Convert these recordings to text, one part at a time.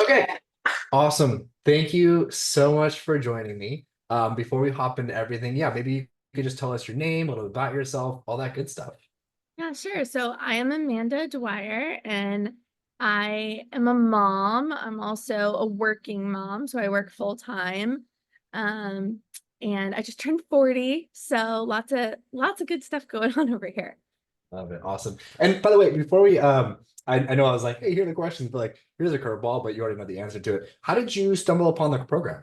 Okay, awesome. Thank you so much for joining me. Before we hop into everything, yeah, maybe you could just tell us your name, a little about yourself, all that good stuff. Yeah, sure. So I am Amanda Dwyer and I am a mom. I'm also a working mom, so I work full time. Um, and I just turned 40, so lots of good stuff going on over here. Love it. Awesome. And by the way, before we I know I was like, hey, here are the questions, but like here's a curveball, but you already know the answer to it. How did you stumble upon the program?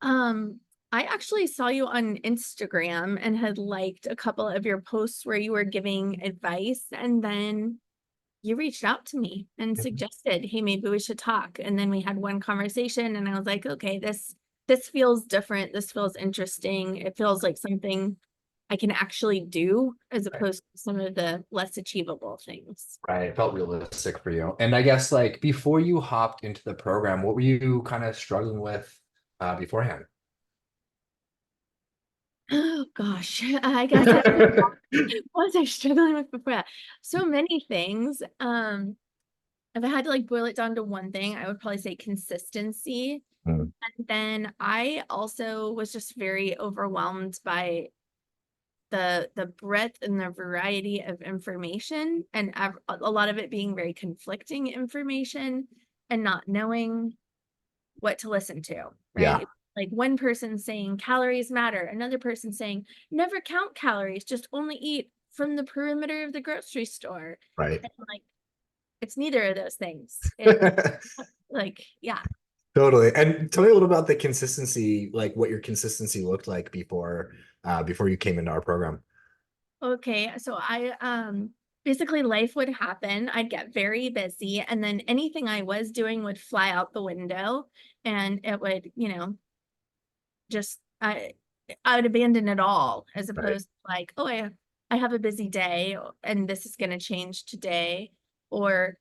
Um, I actually saw you on Instagram and had liked a couple of your posts where you were giving advice, and then you reached out to me and suggested, hey, maybe we should talk. And then we had one conversation and I was like, okay, this feels different. This feels interesting. It feels like something I can actually do as Right. opposed to some of the less achievable things. Right. It felt realistic for you. And I guess like before you hopped into the program, what were you kind of struggling with beforehand? Oh gosh, I guess I what was I struggling with before that? So many things. If I had to like boil it down to one thing, I would probably say consistency. Hmm. And then I also was just very overwhelmed by the breadth and the variety of information and a lot of it being very conflicting information and not knowing what to listen to, Yeah. right? Like one person saying calories matter, another person saying never count calories, just only eat from the perimeter of the grocery store. Right. And I'm like, it's neither of those things. It's like, yeah. Totally. And tell me a little about the consistency, like what your consistency looked like before you came into our program. Okay, so I basically life would happen. I'd get very busy and then anything I was doing would fly out the window and it would, just I would abandon it all as Right. opposed to like, oh, I have a busy day and this is going to change today, or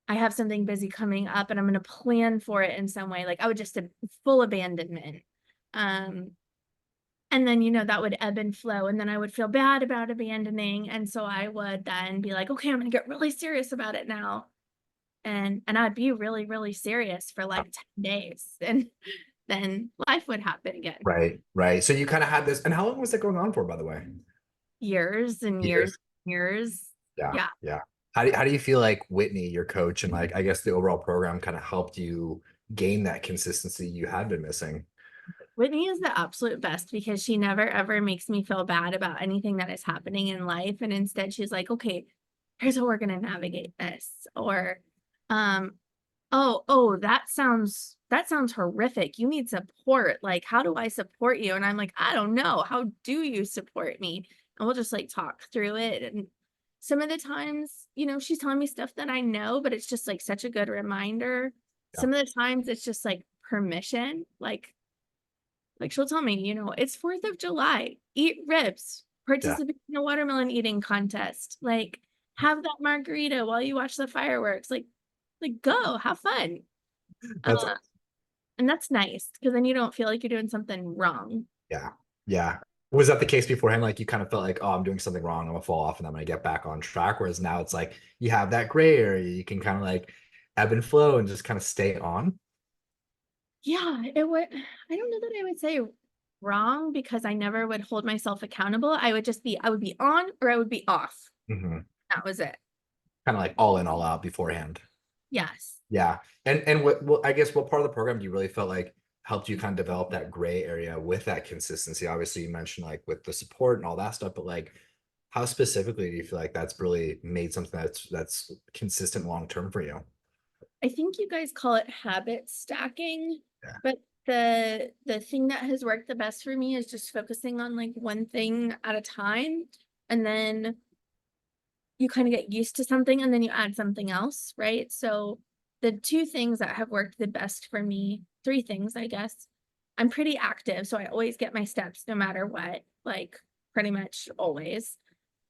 I have something busy coming up and I'm going to plan for it in some way. Like I would just full abandonment. Um and then that would ebb and flow and then I would feel bad about abandoning and so I would then be like, okay, I'm going to get really serious about it now, and I'd be really really serious for like 10 days and then life would happen again. Right. Right. So you kind of had this, and how long was that going on for, by the way? Years and years Years. and years. Yeah. Yeah. Yeah. How do you feel like Whitney, your coach, and like I guess the overall program kind of helped you gain that consistency you had been missing? Whitney is the absolute best because she never ever makes me feel bad about anything that is happening in life. And instead she's like, okay, here's how we're gonna navigate this. Or oh, that sounds horrific. You need support. Like, how do I support you? And I'm like, I don't know. How do you support me? And we'll just like talk through it. And some of the times, she's telling me stuff that I know, but it's just like such a good reminder. Yeah. Some of the times it's just like permission. Like she'll tell me, it's 4th of July, eat ribs, Yeah. participate in a watermelon eating contest, like have that margarita while you watch the fireworks, like go have fun. That's Uh, and that's nice because then you don't feel like you're doing something wrong. Yeah. Yeah. Was that the case beforehand? Like you kind of felt like, oh, I'm doing something wrong. I'm gonna fall off and I'm gonna get back on track. Whereas now it's like you have that gray area. You can kind of like ebb and flow and just kind of stay on. Yeah, it would. I don't know that I would say wrong because I never would hold myself accountable. I would be on or I would be off. Hmm. That was it. Kind of like all in, all out beforehand. Yes. Yeah. And what I guess what part of the program do you really felt like helped you kind of develop that gray area with that consistency? Obviously, you mentioned like with the support and all that stuff, but like how specifically do you feel like that's really made something that's consistent long term for you? I think you guys call it habit stacking, Yeah. but the thing that has worked the best for me is just focusing on like one thing at a time, and then you kind of get used to something and then you add something else, right? So the two things that have worked the best for me, three things, I guess. I'm pretty active, so I always get my steps no matter what, like pretty much always.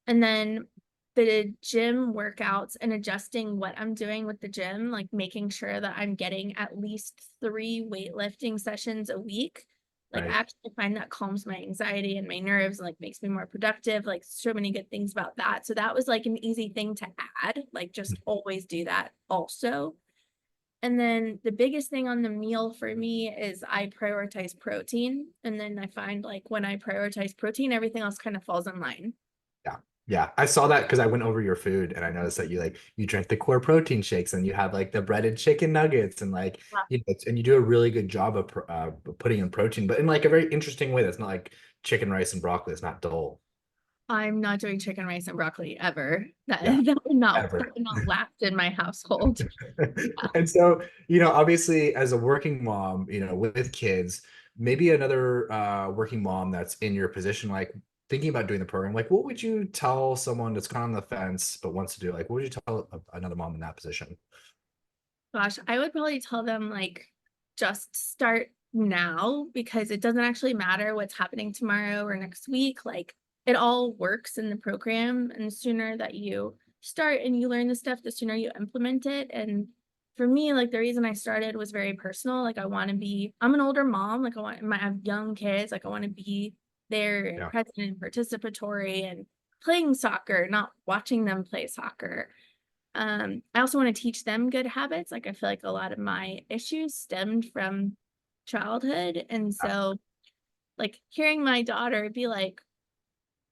And then the gym workouts and adjusting what I'm doing with the gym, like making sure that I'm getting at least 3 weightlifting sessions a week. Like I Right. actually find that calms my anxiety and my nerves, like makes me more productive, like so many good things about that. So that was like an easy thing to add, like just always do that also. And then the biggest thing on the meal for me is I prioritize protein. And then I find like when I prioritize protein, everything else kind of falls in line. Yeah. Yeah. I saw that because I went over your food and I noticed that you drink the core protein shakes and you have like the breaded chicken nuggets and like and you do a really good job of putting in protein, but in like a very interesting way that's not like chicken, rice, and broccoli. It's not dull. I'm not doing chicken, rice, and broccoli ever. That Yeah, that ever. would not last in my household. And so, obviously as a working mom, with kids, maybe another working mom that's in your position, like thinking about doing the program, like what would you tell someone that's kind of on the fence but wants to do, like what would you tell another mom in that position? Gosh, I would probably tell them like just start now because it doesn't actually matter what's happening tomorrow or next week. Like it all works in the program, and the sooner that you start and you learn the stuff, the sooner you implement it. And for me, like the reason I started was very personal. Like I'm an older mom. Like I have young kids. Like I want to be there and Yeah. present and participatory and playing soccer, not watching them play soccer. I also want to teach them good habits. Like I feel like a lot of my issues stemmed from childhood. And so like hearing my daughter be like,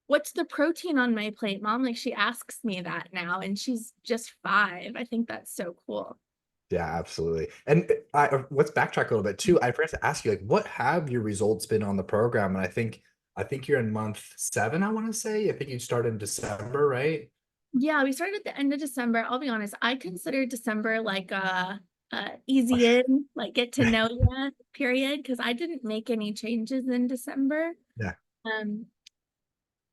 what's the protein on my plate, mom? Like she asks me that now and she's just 5. I think that's so cool. Yeah, absolutely. And let's backtrack a little bit too. I forgot to ask you, like, what have your results been on the program? And I think you're in month 7, I want to say. I think you started in December, right? Yeah, we started at the end of December. I'll be honest, I consider December like a easy in, like get to know you period, because I didn't make any changes in December. Yeah. Um,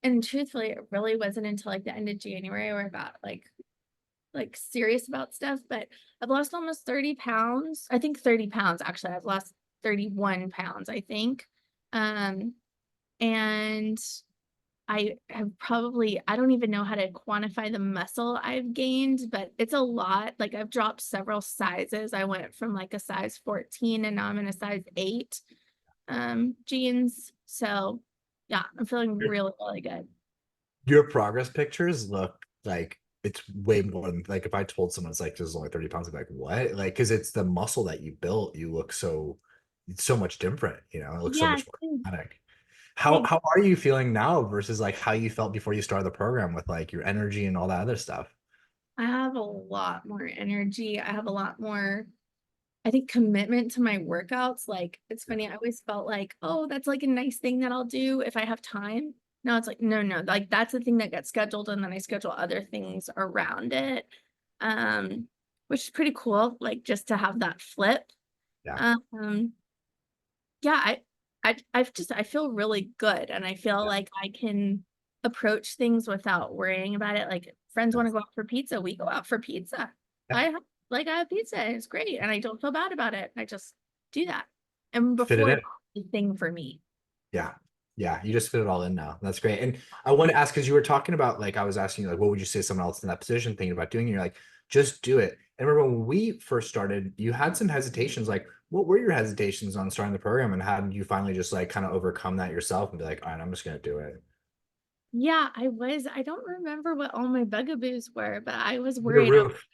And truthfully, it really wasn't until like the end of January where I got like serious about stuff. But I've lost almost 30 pounds. I think 30 pounds actually. I've lost 31 pounds, I think. Um, and I don't even know how to quantify the muscle I've gained, but it's a lot. Like I've dropped several sizes. I went from like a size 14 and now I'm in a size 8 jeans. So yeah, I'm feeling really, really good. Your progress pictures look like it's way more than, like, if I told someone it's like this is only 30 pounds, I'd be like, what? Like, because it's the muscle that you built, you look so much different, it looks so Yeah, much more athletic. How thanks. how are you feeling now versus like how you felt before you started the program with like your energy and all that other stuff? I have a lot more energy. I have a lot more, I think, commitment to my workouts. Like, it's Yeah. funny. I always felt like, oh, that's like a nice thing that I'll do if I have time. Now it's like, no, no, like that's the thing that gets scheduled, and then I schedule other things around it. Um, which is pretty cool, like just to have that flip. Yeah. Um, yeah, I feel really good, and I feel Yeah. like I can approach things without worrying about it. Like friends want to go out for pizza, we go out for pizza. Yeah. I have pizza and it's great and I don't feel bad about it. I just do that. And Fit it before in. that was a thing for me. Yeah. Yeah. You just fit it all in now. That's great. And I want to ask, because you were talking about, like, I was asking you, like, what would you say to someone else in that position thinking about doing it? You're like, just do it. And remember when we first started, you had some hesitations. Like, what were your hesitations on starting the program? And how did you finally just like kind of overcome that yourself and be like, all right, I'm just going to do it? Yeah, I don't remember what all my bugaboos were, but I was Your worried. I was roof.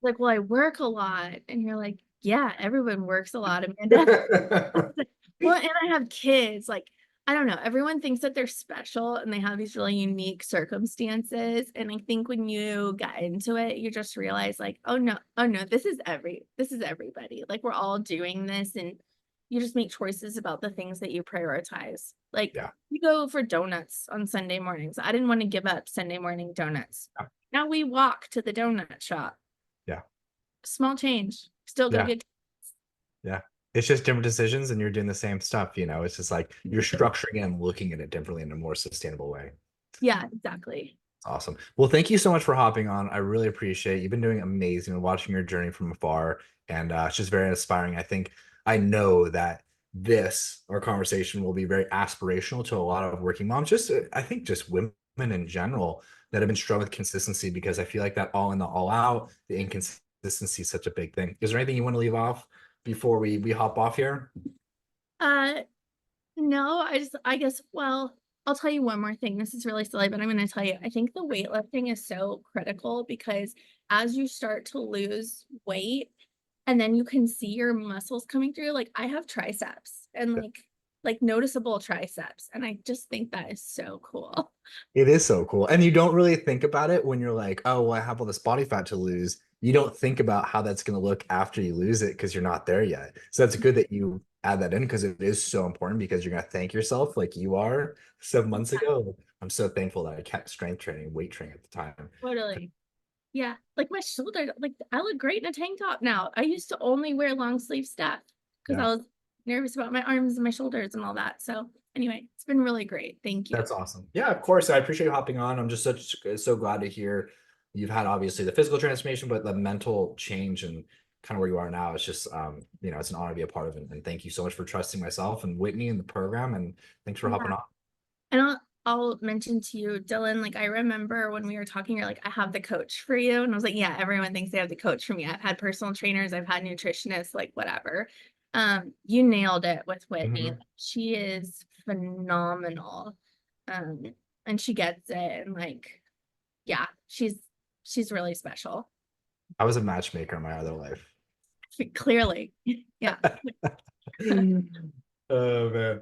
like, well, I work a lot. And you're like, yeah, everyone works a lot, Amanda. Well, and I have kids, like, I don't know, everyone thinks that they're special and they have these really unique circumstances, and I think when you get into it, you just realize like, oh no, this is everybody. Like we're all doing this, and you just make choices about the things that you prioritize. Like Yeah. we go for donuts on Sunday mornings. I didn't want to give up Sunday morning donuts. Now we walk to the donut shop. Yeah. Small change, still go Yeah. get. Yeah. It's just different decisions and you're doing the same stuff, It's just like you're structuring it and looking at it differently in a more sustainable way. Yeah, exactly. Awesome. Well, thank you so much for hopping on. I really appreciate it. You've been doing amazing and watching your journey from afar. And it's just very inspiring. I know that our conversation will be very aspirational to a lot of working moms, I think just women in general that have been struggling with consistency, because I feel like that all in the all out, the inconsistency is such a big thing. Is there anything you want to leave off before we hop off here? Uh, No, I guess, well, I'll tell you one more thing. This is really silly, but I'm going to tell you. I think the weightlifting is so critical because as you start to lose weight, and then you can see your muscles coming through. Like I have triceps and like noticeable triceps, and I just think that is so cool. It is so cool. And you don't really think about it when you're like, oh, well, I have all this body fat to lose. You don't think about how that's going to look after you lose it because you're not there yet. So that's good that you add that in because it is so important because you're going to thank yourself like you are 7 months ago. I'm so thankful that I kept strength training, weight training at the time. Totally. Yeah, like my shoulder, like I look great in a tank top now. I used to only wear long sleeve stuff because Yeah, I was nervous about my arms and my shoulders and all that. So anyway, it's been really great. Thank you. that's awesome. Yeah, of course. I appreciate you hopping on. I'm just so glad to hear you've had obviously the physical transformation, but the mental change and kind of where you are now. It's just it's an honor to be a part of it. And thank you so much for trusting myself and Whitney in the program. And thanks for hopping Yeah. on. And I'll mention to you, Dylan, like I remember when we were talking, you're like, I have the coach for you. And I was like, yeah, everyone thinks they have the coach for me. I've had personal trainers, I've had nutritionists, like whatever. You nailed it with Whitney. Mhm. She is phenomenal. Um, and she gets it. And like, yeah, she's really special. I was a matchmaker in my other life. Clearly. Yeah. Oh man.